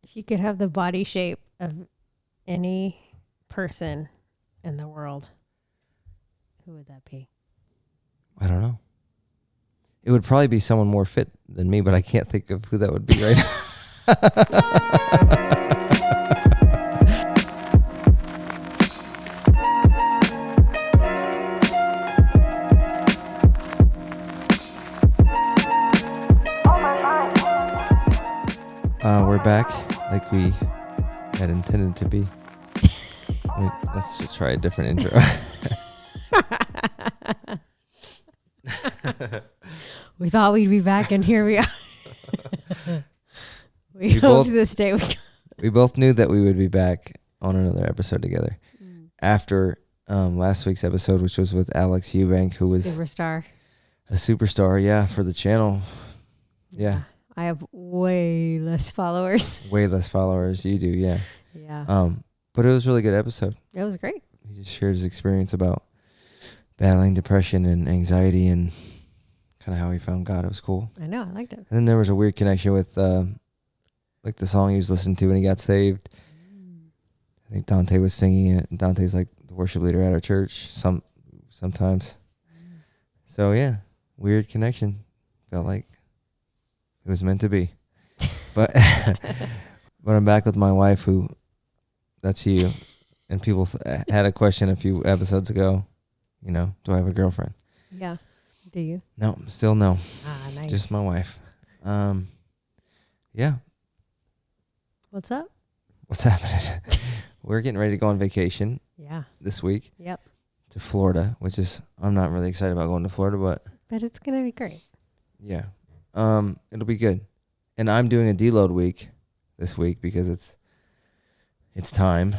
If you could have the body shape of any person in the world, who would that be? I don't know. It would probably be someone more fit than me, but I can't think of who that would be right now. We're back like we had intended to be. Let's just try a different intro. We thought we'd be back, and here we are. we hoped this day we both knew that we would be back on another episode together after last week's episode, which was with Alex Eubank, who was a superstar, yeah, for the channel. Yeah. I have way less followers. Way less followers. You do, yeah. Yeah. But it was a really good episode. It was great. He just shared his experience about battling depression and anxiety and kind of how he found God. It was cool. I know. I liked it. And then there was a weird connection with like the song he was listening to when he got saved. I think Dante was singing it. Dante's like the worship leader at our church sometimes. So yeah, weird connection. Felt like it was meant to be. But but I'm back with my wife, who, that's you. And people had a question a few episodes ago, you know, do I have a girlfriend? Yeah. Do you? No, still no. Ah, nice. Just my wife. Yeah. What's up? What's happening? We're getting ready to go on vacation. Yeah. This week. Yep. To Florida, which is, I'm not really excited about going to Florida, but it's going to be great. Yeah. It'll be good. And I'm doing a deload week this week because it's time,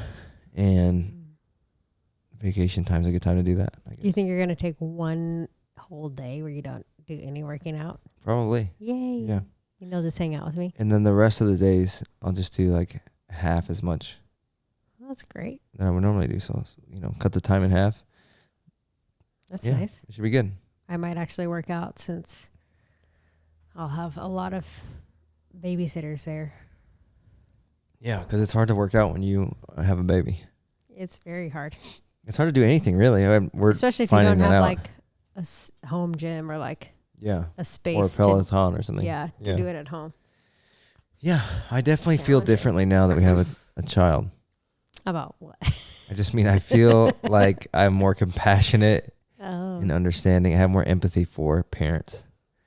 and vacation time's a good time to do that. Do you think you're going to take one whole day where you don't do any working out? Probably. Yay. Yeah. You know, just hang out with me. And then the rest of the days, I'll just do like half as much. Well, that's great. Than I would normally do. So, you know, cut the time in half. That's nice. It should be good. I might actually work out since I'll have a lot of babysitters there. Yeah, because it's hard to work out when you have a baby. It's very hard. It's hard to do anything, really. Especially if you don't have like a home gym or like a space. Or a Peloton or something. Yeah, to do it at home. Yeah, I definitely feel differently now that we have a child. About what? I just mean I feel like I'm more compassionate and understanding. I have more empathy for parents.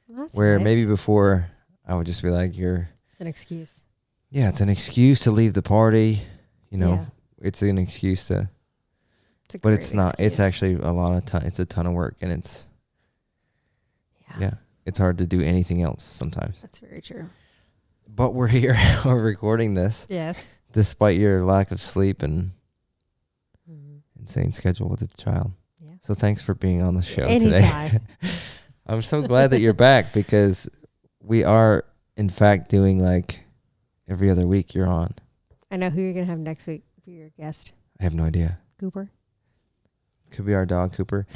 Well, that's where nice. maybe before I would just be like, it's an excuse. Yeah, it's an excuse to leave the party. You know, it's an excuse to. But it's not. Excuse. It's actually a lot of time. It's a ton of work, and it's. Yeah, it's hard to do anything else sometimes. That's very true. But we're here. We're recording this. Yes. Despite your lack of sleep and insane schedule with the child. Yeah. So thanks for being on the show Anytime. today. I'm so glad that you're back, because we are, in fact, doing like every other week you're on. I know who you're going to have next week for your guest. I have no idea. Cooper. Could be our dog, Cooper.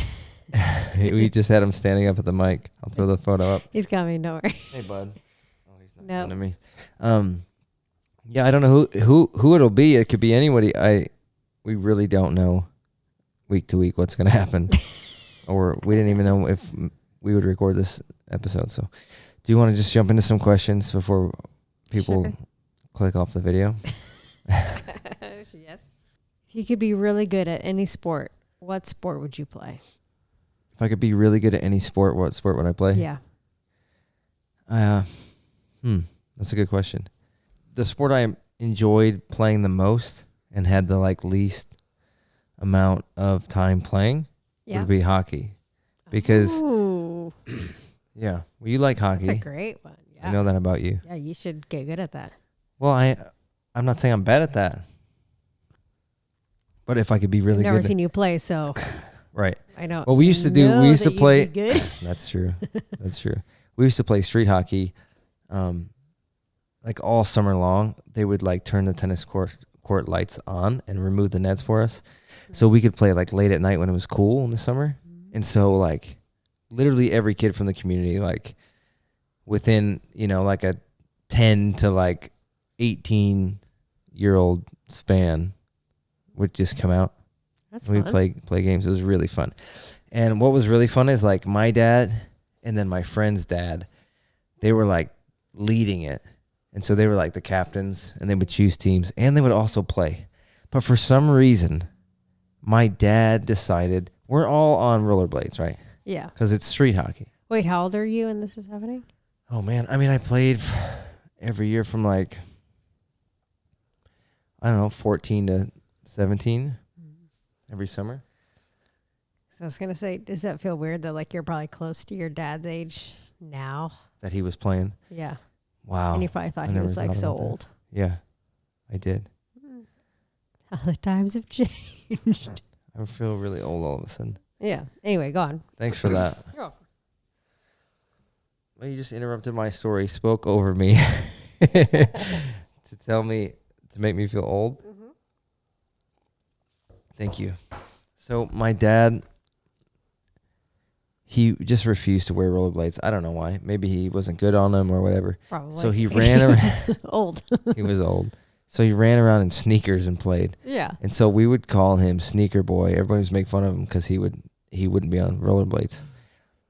We just had him standing up at the mic. I'll throw the photo up. He's coming, don't worry. Hey, bud. Oh, he's not coming to me. Yeah, I don't know who it'll be. It could be anybody. We really don't know week to week what's going to happen. Or we didn't even know if we would record this episode. So do you want to just jump into some questions before people click off the video? Yes. If you could be really good at any sport, what sport would you play? If I could be really good at any sport, what sport would I play? Yeah. That's a good question. The sport I enjoyed playing the most and had the least amount of time playing would be hockey. Because yeah, well, you like hockey. That's a great one. Yeah. I know that about you. Yeah, you should get good at that. Well, I'm not saying I'm bad at that. But if I could be really I've never good. seen you play, so. Right. I know. Well, we used to play. Good. That's true. That's true. We used to play street hockey, like all summer long. They would turn the tennis court lights on and remove the nets for us, so we could play late at night when it was cool in the summer. And so literally every kid from the community, within a 10 to 18-year-old span would just come out. That's We'd fun. play games. It was really fun. And what was really fun is like my dad and then my friend's dad, they were like leading it. And so they were like the captains and they would choose teams and they would also play. But for some reason, my dad decided we're all on rollerblades, right? Yeah. Because it's street hockey. Wait, how old are you when this is happening? Oh, man. I mean, I played every year from like, I don't know, 14 to 17 every summer. So I was going to say, does that feel weird that like you're probably close to your dad's age now? That he was playing. Yeah. Wow. And you probably thought I he was never like thought so about that. old. Yeah, I did. How the times have changed. I feel really old all of a sudden. Yeah. Anyway, go on. Thanks for that. You're welcome. Well, you just interrupted my story, spoke over me to tell me, to make me feel old. Mm-hmm. Thank you. So my dad, he just refused to wear rollerblades. I don't know why. Maybe he wasn't good on them or whatever. Probably. So he ran around. Old. He was old. So he ran around in sneakers and played. Yeah. And so we would call him Sneaker Boy. Everybody was making fun of him because he wouldn't be on rollerblades.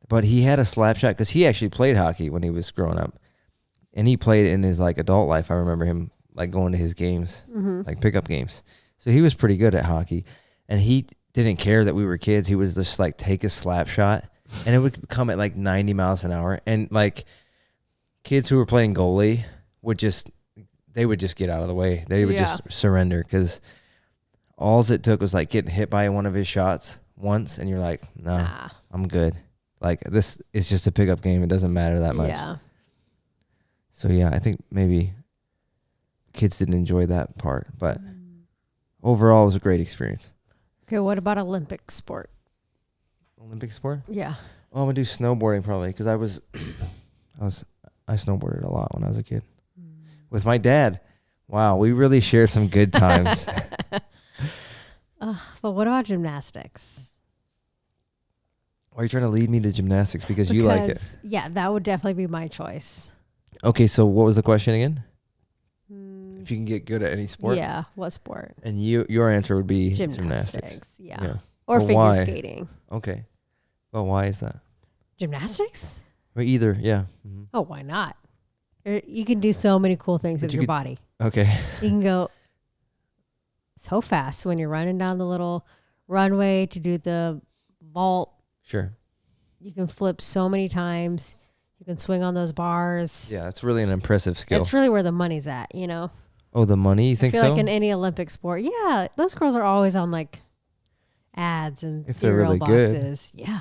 But he had a slap shot because he actually played hockey when he was growing up. And he played in his like adult life. I remember him like going to his games, like pickup games. So he was pretty good at hockey. And he didn't care that we were kids. He would just like take a slap shot and it would come at like 90 miles an hour. And like kids who were playing goalie would just get out of the way. They would just surrender because all it took was like getting hit by one of his shots once and you're like, nah. I'm good. Like this is just a pickup game. It doesn't matter that much. Yeah. So yeah, I think maybe kids didn't enjoy that part, but overall it was a great experience. Okay, what about Olympic sport? Olympic sport? Yeah. Oh, I'm gonna do snowboarding probably because I snowboarded a lot when I was a kid with my dad. Wow, we really shared some good times. But what about gymnastics? Why are you trying to lead me to gymnastics? Because you like it. Yeah, that would definitely be my choice. Okay, so what was the question again? If you can get good at any sport? Yeah, what sport? And your answer would be gymnastics. Yeah. Or Well, figure why? skating. Okay. Well, why is that? Gymnastics? Or either, yeah. Mm-hmm. Oh, why not? You can do so many cool things with your body. Okay. You can go so fast when you're running down the little runway to do the vault. Sure. You can flip so many times. You can swing on those bars. Yeah, it's really an impressive skill. It's really where the money's at, you know? Oh, the money? You think I so? feel like in any Olympic sport. Yeah, those girls are always on like ads and if they're cereal really boxes. good. Yeah.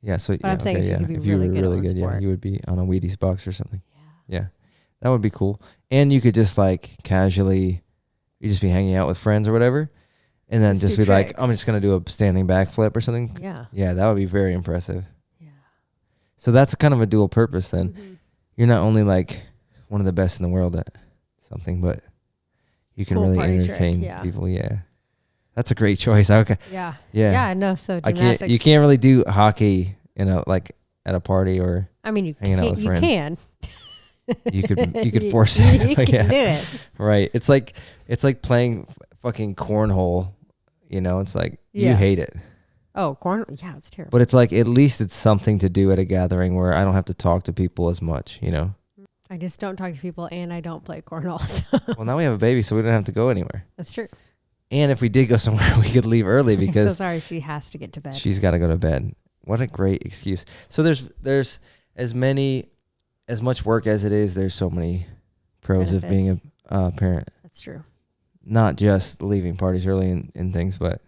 Yeah, so But I'm saying if you could be if you really were good at really one good, yeah, sport. you would be on a Wheaties box or something. Yeah. Yeah. That would be cool. And you could just like casually, you just be hanging out with friends or whatever, and then just be like, I'm just going to do a standing backflip or something. Yeah. Yeah, that would be very impressive. Yeah. So that's kind of a dual purpose then. Mm-hmm. You're not only like one of the best in the world at something, but you can Cool really party trick, entertain yeah. people. Yeah. That's a great choice. Okay. Yeah. Yeah. Yeah, no, so I gymnastics. can't, you can't really do hockey, like at a party or I mean, you hanging out can. with You friends. can. you could force it. You But can yeah. do it. Right. It's like playing fucking cornhole. It's like you Yeah. hate it. Oh, corn. Yeah, it's terrible. But it's like at least it's something to do at a gathering where I don't have to talk to people as much, I just don't talk to people and I don't play cornhole. So Well, now we have a baby, so we don't have to go anywhere. that's true. And if we did go somewhere, we could leave early I'm so because sorry, she has to get to bed. she's got to go to bed. What a great excuse. So there's as much work as it is, there's so many pros of being a parent. That's true. Not just leaving parties early and things, but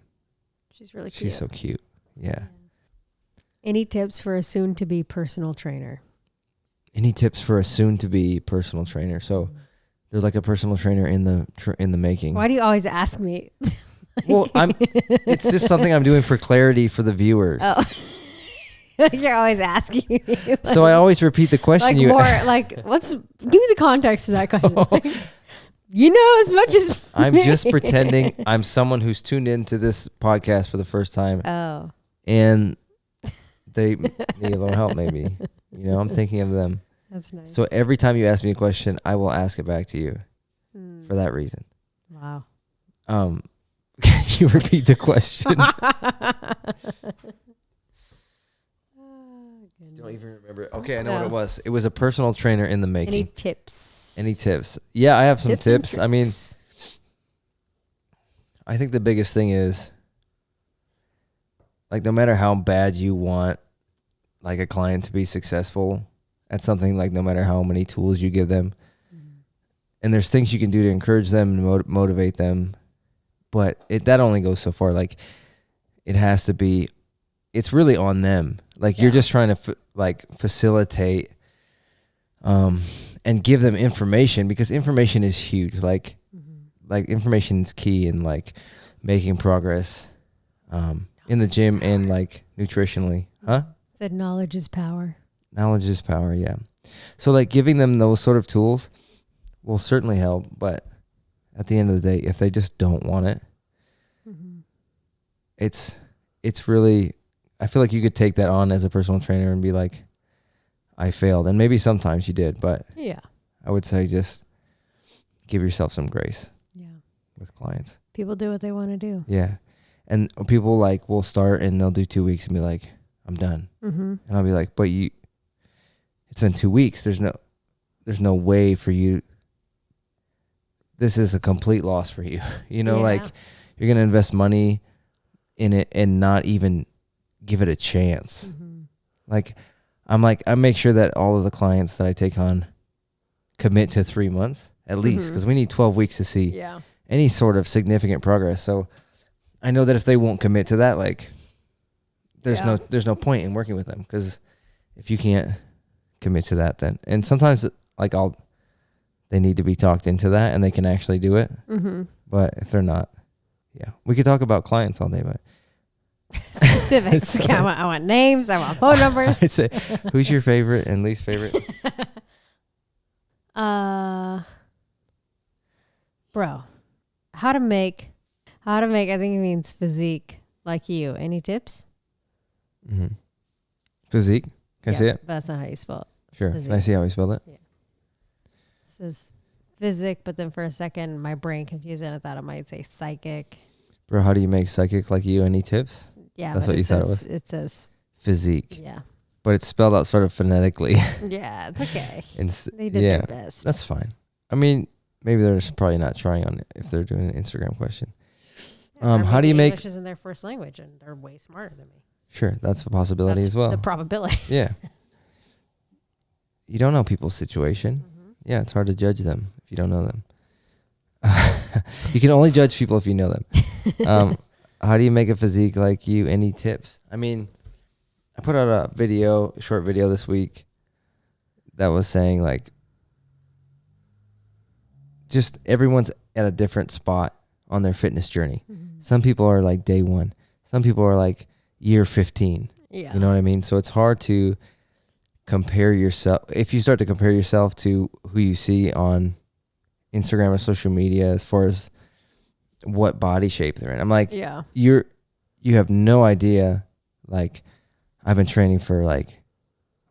She's really cute. she's so cute. Yeah. Any tips for a soon-to-be personal trainer? Any tips for a soon-to-be personal trainer? So there's like a personal trainer in the making. Why do you always ask me? Well, it's just something I'm doing for clarity for the viewers. Oh. You're always asking me. Like, So I always repeat the question. give me the context to that question. You know as much as I'm me. just pretending I'm someone who's tuned into this podcast for the first time. Oh. And they need a little help maybe. I'm thinking of them. That's nice. So every time you ask me a question, I will ask it back to you. for that reason. Wow. Can you repeat the question? Don't even remember. Okay, I know what it was. It was a personal trainer in the making. Any tips? Yeah, I have some tips. I mean, tricks? I think the biggest thing is, like, no matter how bad you want, like, a client to be successful at something, like, no matter how many tools you give them, and there's things you can do to encourage them and motivate them, but that only goes so far. Like, it has to be, it's really on them. Like, you're just trying to facilitate and give them information, because information is huge. Like information is key in like making progress in the gym and like nutritionally. Said knowledge is power. Knowledge is power, yeah. So like giving them those sort of tools will certainly help, but at the end of the day, if they just don't want it, it's really, I feel like you could take that on as a personal trainer and be like, I failed. And maybe sometimes you did, but yeah, I would say just give yourself some grace with clients. People do what they want to do. Yeah. And people like will start and they'll do 2 weeks and be like, I'm done. And I'll be like, but it's been 2 weeks. There's no way for you. This is a complete loss for you. Like you're going to invest money in it and not even give it a chance. I make sure that all of the clients that I take on commit to 3 months at least, because we need 12 weeks to see any sort of significant progress. So I know that if they won't commit to that, like there's no point in working with them, because if you can't commit to that, then, and sometimes like they need to be talked into that and they can actually do it. But if they're not, we could talk about clients all day, but specifics. Okay, I want names. I want phone numbers. I say, who's your favorite and least favorite? Bro, how to make, I think it means physique like you. Any tips? Physique? Can I see it? But that's not how you spell it. Sure. Physique. Can I see how you spelled it? Yeah. It says physique, but then for a second, my brain confused it. I thought it might say psychic. Bro, how do you make psychic like you? Any tips? Yeah, that's what you thought it was. It says physique. Yeah. But it's spelled out sort of phonetically. Yeah, it's okay. They did yeah, their best. That's fine. I mean, maybe they're just probably not trying on it if they're doing an Instagram question. How do you make... English isn't their first language, and they're way smarter than me. Sure, that's a possibility as well. The probability. Yeah. You don't know people's situation. Yeah, it's hard to judge them if you don't know them. You can only judge people if you know them. How do you make a physique like you? Any tips? I mean, I put out a short video this week that was saying like, just everyone's at a different spot on their fitness journey. Some people are like day 1. Some people are like year 15. Yeah. You know what I mean? So it's hard to compare yourself. If you start to compare yourself to who you see on Instagram or social media as far as what body shape they're in, I'm like, you have no idea. Like, I've been training for like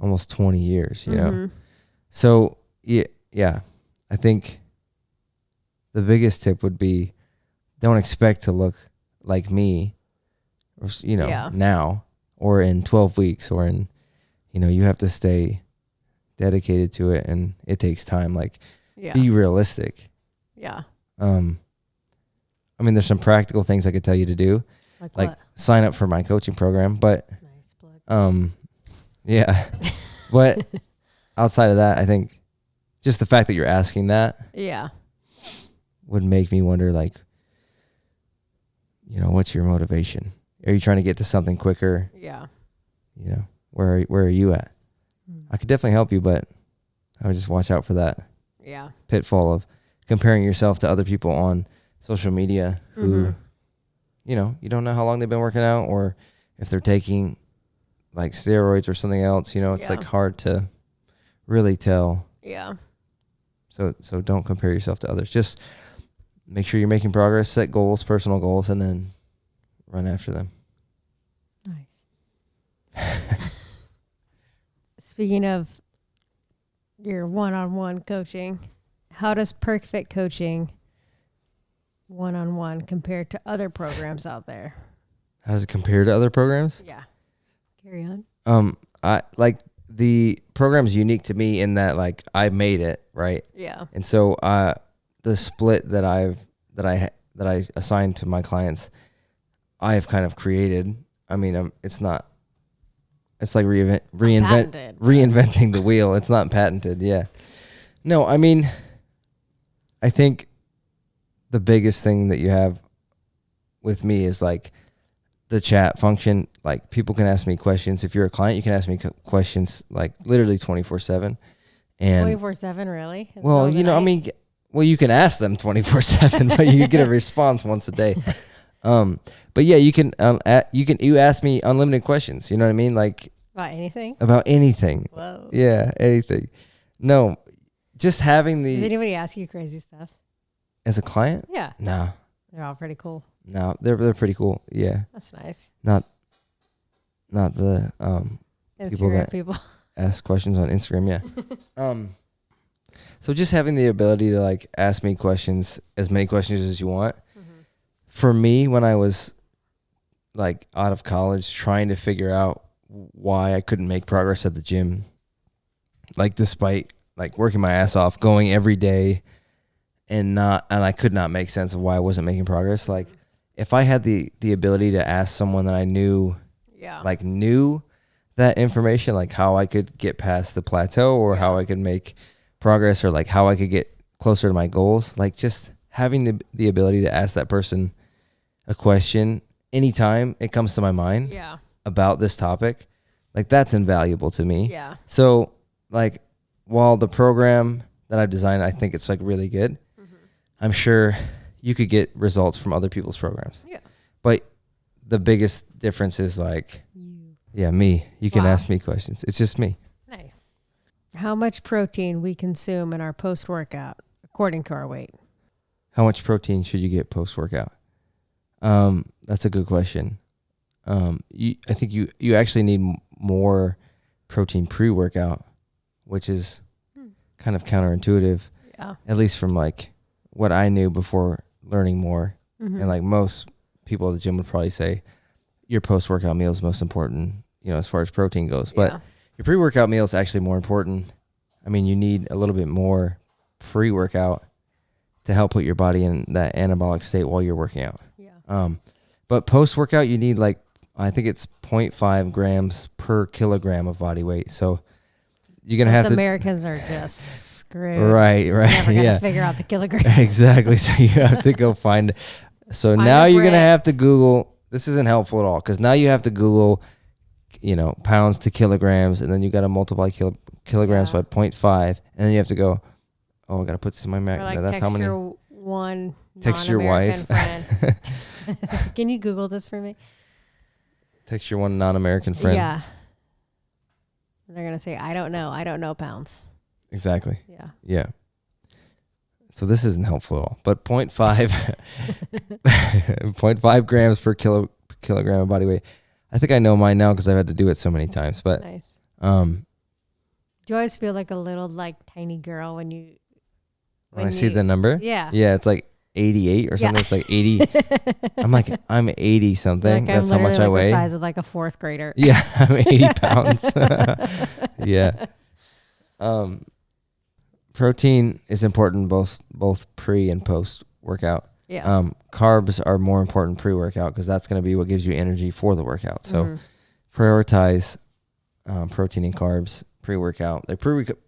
almost 20 years, you know? So yeah, I think the biggest tip would be, don't expect to look like me, or, now, or in 12 weeks, or in, you have to stay dedicated to it, and it takes time. Like, be realistic. Yeah. I mean, there's some practical things I could tell you to do, like sign up for my coaching program, but, nice plug. Yeah, but outside of that, I think just the fact that you're asking that, would make me wonder, like, what's your motivation? Are you trying to get to something quicker? Yeah. Where are you at? I could definitely help you, but I would just watch out for that pitfall of comparing yourself to other people on social media who, you don't know how long they've been working out, or if they're taking like steroids or something else. It's like hard to really tell. Yeah. So don't compare yourself to others. Just make sure you're making progress, set goals, personal goals, and then run after them. Nice. Speaking of your one-on-one coaching, How does Perkfitt coaching one-on-one compare to other programs out there? How does it compare to other programs? Yeah. Carry on. I like the program's unique to me in that like I made it, right? Yeah. And so the split that I assigned to my clients, I have kind of created. I mean, it's like reinventing the wheel. It's not patented. Yeah. No, I mean, I think the biggest thing that you have with me is like the chat function. Like people can ask me questions. If you're a client, you can ask me questions like literally 24/7. And 24/7, really? Well, you know, I mean, you can ask them 24/7, but you get a response once a day. But yeah, you can you ask me unlimited questions. You know what I mean? Like about anything. About anything. Whoa. Yeah, anything. No, just having the. Does anybody ask you crazy stuff? As a client? Yeah. No. They're all pretty cool. No, they're pretty cool. Yeah. That's nice. Not the people ask questions on Instagram. Yeah. So just having the ability to like ask me questions, as many questions as you want. Mm-hmm. For me, when I was like out of college, trying to figure out why I couldn't make progress at the gym, like despite like working my ass off, going every day, and I could not make sense of why I wasn't making progress. Like if I had the ability to ask someone that I knew, knew that information, like how I could get past the plateau or how I could make progress or like how I could get closer to my goals, like just having the ability to ask that person a question anytime it comes to my mind about this topic, like that's invaluable to me. Yeah. So like while the program that I've designed, I think it's like really good, I'm sure you could get results from other people's programs. Yeah. But the biggest difference is like, me. You can ask me questions. It's just me. Nice. How much protein we consume in our post-workout according to our weight? How much protein should you get post-workout? That's a good question. I think you actually need more protein pre-workout, which is kind of counterintuitive. Yeah. At least from like what I knew before learning more. Mm-hmm. And like most people at the gym would probably say your post-workout meal is most important, as far as protein goes. But your pre-workout meal is actually more important. I mean, you need a little bit more pre-workout to help put your body in that anabolic state while you're working out. Yeah. But post-workout, you need like, I think it's 0.5 grams per kilogram of body weight. So you're going to have to. Americans are just screwed. Right. We're never going to figure out the kilograms. Exactly. So you have to go find. So now you're going to have to Google. This isn't helpful at all because now you have to Google, pounds to kilograms, and then you got to multiply kilograms by 0.5, and then you have to go, I got to put this in my math. Like that's how many. Text your wife. Friend. Can you Google this for me? Text your one non-American friend. Yeah. They're going to say, I don't know pounds. Exactly. Yeah. Yeah. So this isn't helpful at all. But 0.5 grams per kilogram of body weight. I think I know mine now because I've had to do it so many times. But nice. Do you always feel like a little like tiny girl when you see the number? Yeah. Yeah, it's like 88 or something. Yeah. It's like 80. I'm 80 something. Like that's how much I weigh. The size of like a fourth grader. Yeah, I'm 80 pounds. Yeah. Protein is important both pre and post workout. Yeah. Carbs are more important pre-workout because that's going to be what gives you energy for the workout. So prioritize protein and carbs pre-workout.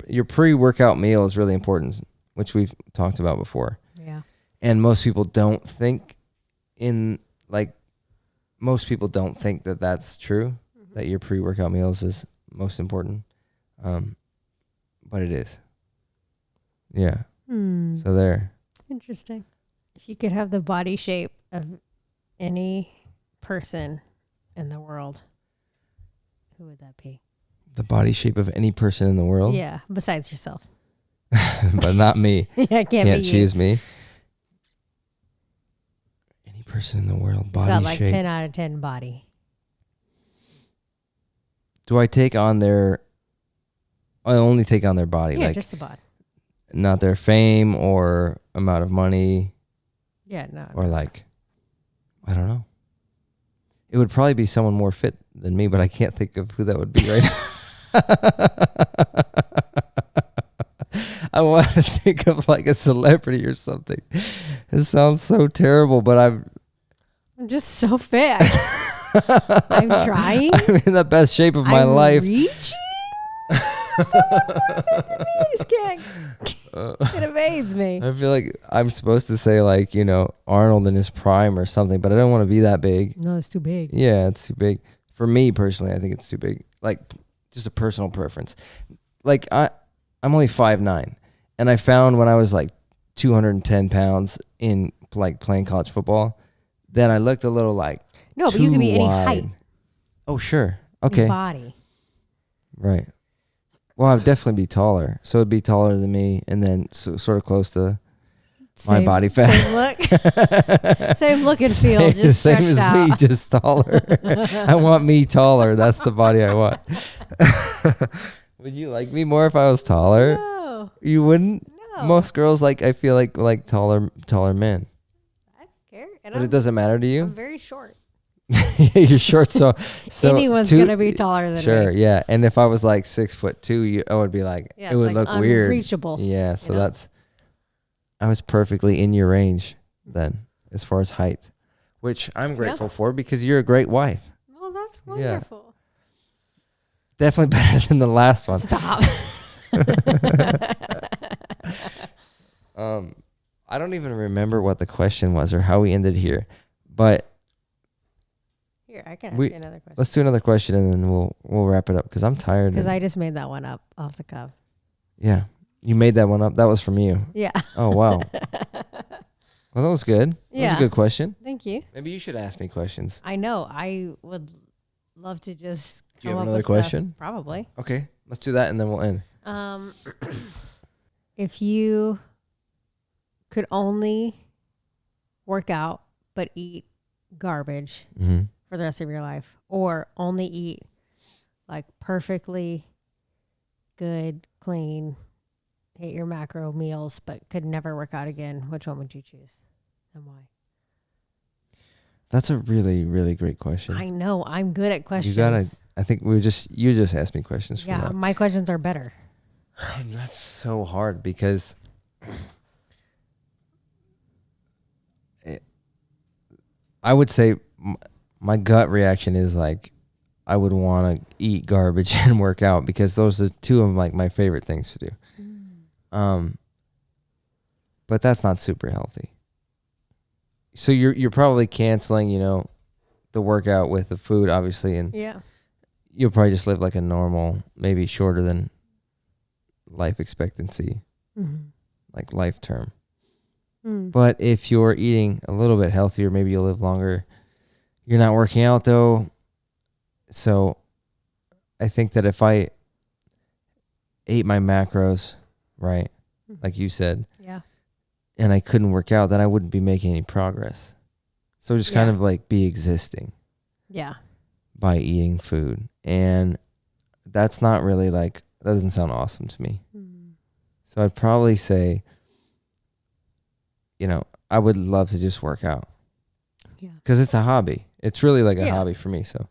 Your pre-workout meal is really important, which we've talked about before. Yeah. And most people don't think that that's true, that your pre-workout meals is most important. But it is. Yeah. So there. Interesting. If you could have the body shape of any person in the world, who would that be? The body shape of any person in the world? Yeah, besides yourself. But not me. Yeah, can't choose me. Any person in the world, body shape. It's got like 10 out of 10 body. Do I take on I only take on their body? Yeah, just the body. not their fame or amount of money Yeah, no. or like, I don't know. It would probably be someone more fit than me, but I can't think of who that would be right now. I want to think of like a celebrity or something. It sounds so terrible, but I'm just so fit. I'm trying. I'm in the best shape of my life. Reaching. Someone more fit than me. I just can't. It evades me. I feel like I'm supposed to say like, Arnold in his prime or something, but I don't want to be that big. No, it's too big. Yeah, it's too big. For me personally, I think it's too big. Like just a personal preference. Like I'm only 5'9", and I found when I was like 210 pounds in like playing college football, then I looked a little like no, but you can be any wide. height. Oh, sure. Okay. Body. Right. Well, I'd definitely be taller. So it'd be taller than me and then sort of close to my body fat. Same look. Same look and feel. Just same as out. me, just taller. I want me taller. That's the body I want. Would you like me more if I was taller? No. You wouldn't? No. Most girls I feel like taller men. I don't care. And But it doesn't matter to you? I'm very short. You're short, so anyone's gonna be taller than sure, me. yeah. And if I was like 6'2", I would be like, it would look weird. Unreachable. Yeah, so I was perfectly in your range then, as far as height, which I'm grateful for because you're a great wife. Well, that's wonderful. Definitely better than the last one. Stop. I don't even remember what the question was or how we ended here, but here I can ask you another question. Let's do another question and then we'll wrap it up because I'm tired. Because I just made that one up off the cuff. Yeah, you made that one up. That was from you. Yeah. Oh wow. Well, that was good. That was a good question. Thank you. Maybe you should ask me questions. I know. I would love to just. Do you have another question? Probably. Okay, let's do that and then we'll end. If you could only work out but eat garbage for the rest of your life, or only eat like perfectly good, clean, hit your macro meals, but could never work out again, which one would you choose and why? That's a really, really great question. I know. I'm good at questions. I think you just asked me questions. Yeah, my questions are better. That's so hard because I would say my gut reaction is like I would want to eat garbage and work out because those are two of like my favorite things to do. But that's not super healthy. So you're probably canceling, the workout with the food, obviously, and you'll probably just live like a normal, maybe shorter than life expectancy, like life term. But if you're eating a little bit healthier, maybe you'll live longer. You're not working out though. So I think that if I ate my macros, right, like you said, and I couldn't work out, then I wouldn't be making any progress. So just kind of like be existing. Yeah. By eating food. And that's not really like, that doesn't sound awesome to me. So I'd probably say, I would love to just work out. Yeah. Because it's a hobby. It's really like a hobby for me. So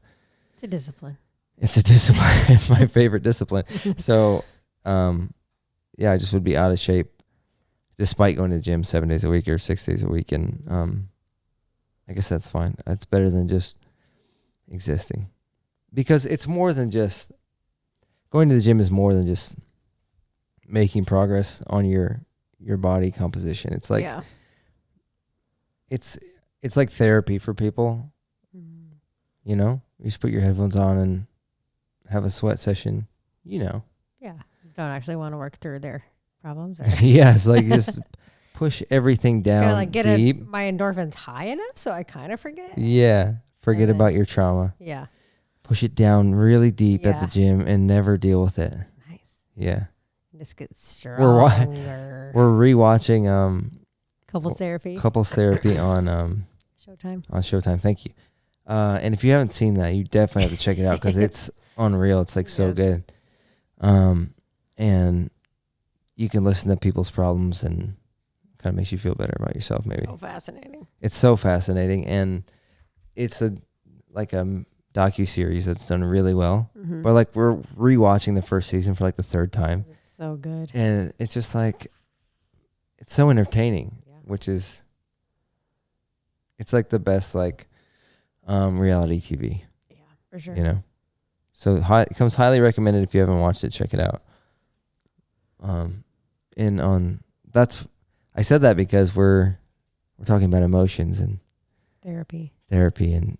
it's a discipline. It's a discipline. It's my favorite discipline. So, I just would be out of shape despite going to the gym 7 days a week or 6 days a week. And I guess that's fine. It's better than just existing. Because it's more than just, going to the gym is more than just making progress on your body composition. It's like, it's like therapy for people. You just put your headphones on and have a sweat session, Yeah. Don't actually want to work through their problems. Yeah, it's like just push everything down. It's kind of like get my endorphins high enough so I kind of forget. Yeah. Forget about your trauma. Yeah. Push it down really deep at the gym and never deal with it. Nice. Yeah. Just get stronger. We're rewatching Couples Therapy on Showtime. On Showtime. Thank you. And if you haven't seen that, you definitely have to check it out because it's unreal. It's like so good. And you can listen to people's problems and kind of makes you feel better about yourself. Maybe So fascinating. it's so fascinating, and it's a docu-series that's done really well. Mm-hmm. But like we're rewatching the first season for like the third time, It's so good. and it's just like it's so entertaining, which is it's like the best like reality TV. Yeah, for sure. You know, so it comes highly recommended. If you haven't watched it, check it out. I said that because we're talking about emotions and therapy and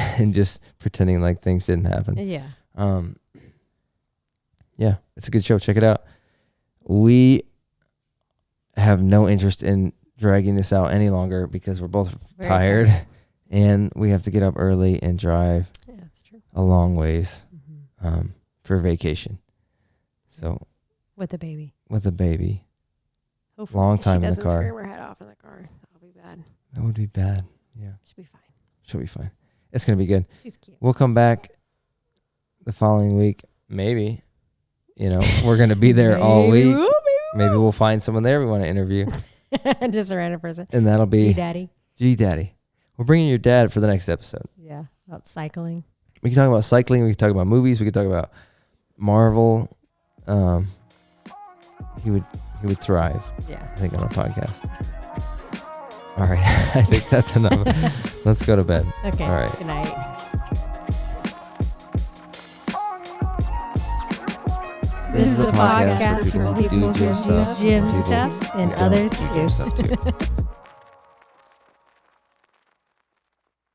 and just pretending like things didn't happen. Yeah. Yeah, it's a good show. Check it out. We have no interest in dragging this out any longer because we're both Very tired tired. and we have to get up early and drive Yeah, that's true. a long ways Mm-hmm. for vacation. So With the baby. with a baby, Hopefully long time she in the doesn't car. scream her head off in the car. That'll be bad. That would be bad. Yeah, She'll be fine. she'll be fine. It's gonna be good. She's cute. We'll come back the following week. Maybe, we're gonna be there all week. Maybe we'll find someone there we want to interview, Just a random person. and that'll be Daddy. G Daddy. We're bringing your dad for the next episode. Yeah. About cycling. We can talk about cycling. We can talk about movies. We can talk about Marvel. He would thrive, Yeah. I think, on a podcast. All right. I think that's enough. Let's go to bed. Okay. All right. Good night. This is a podcast for people who do gym stuff and people others who don't do gym too. stuff too.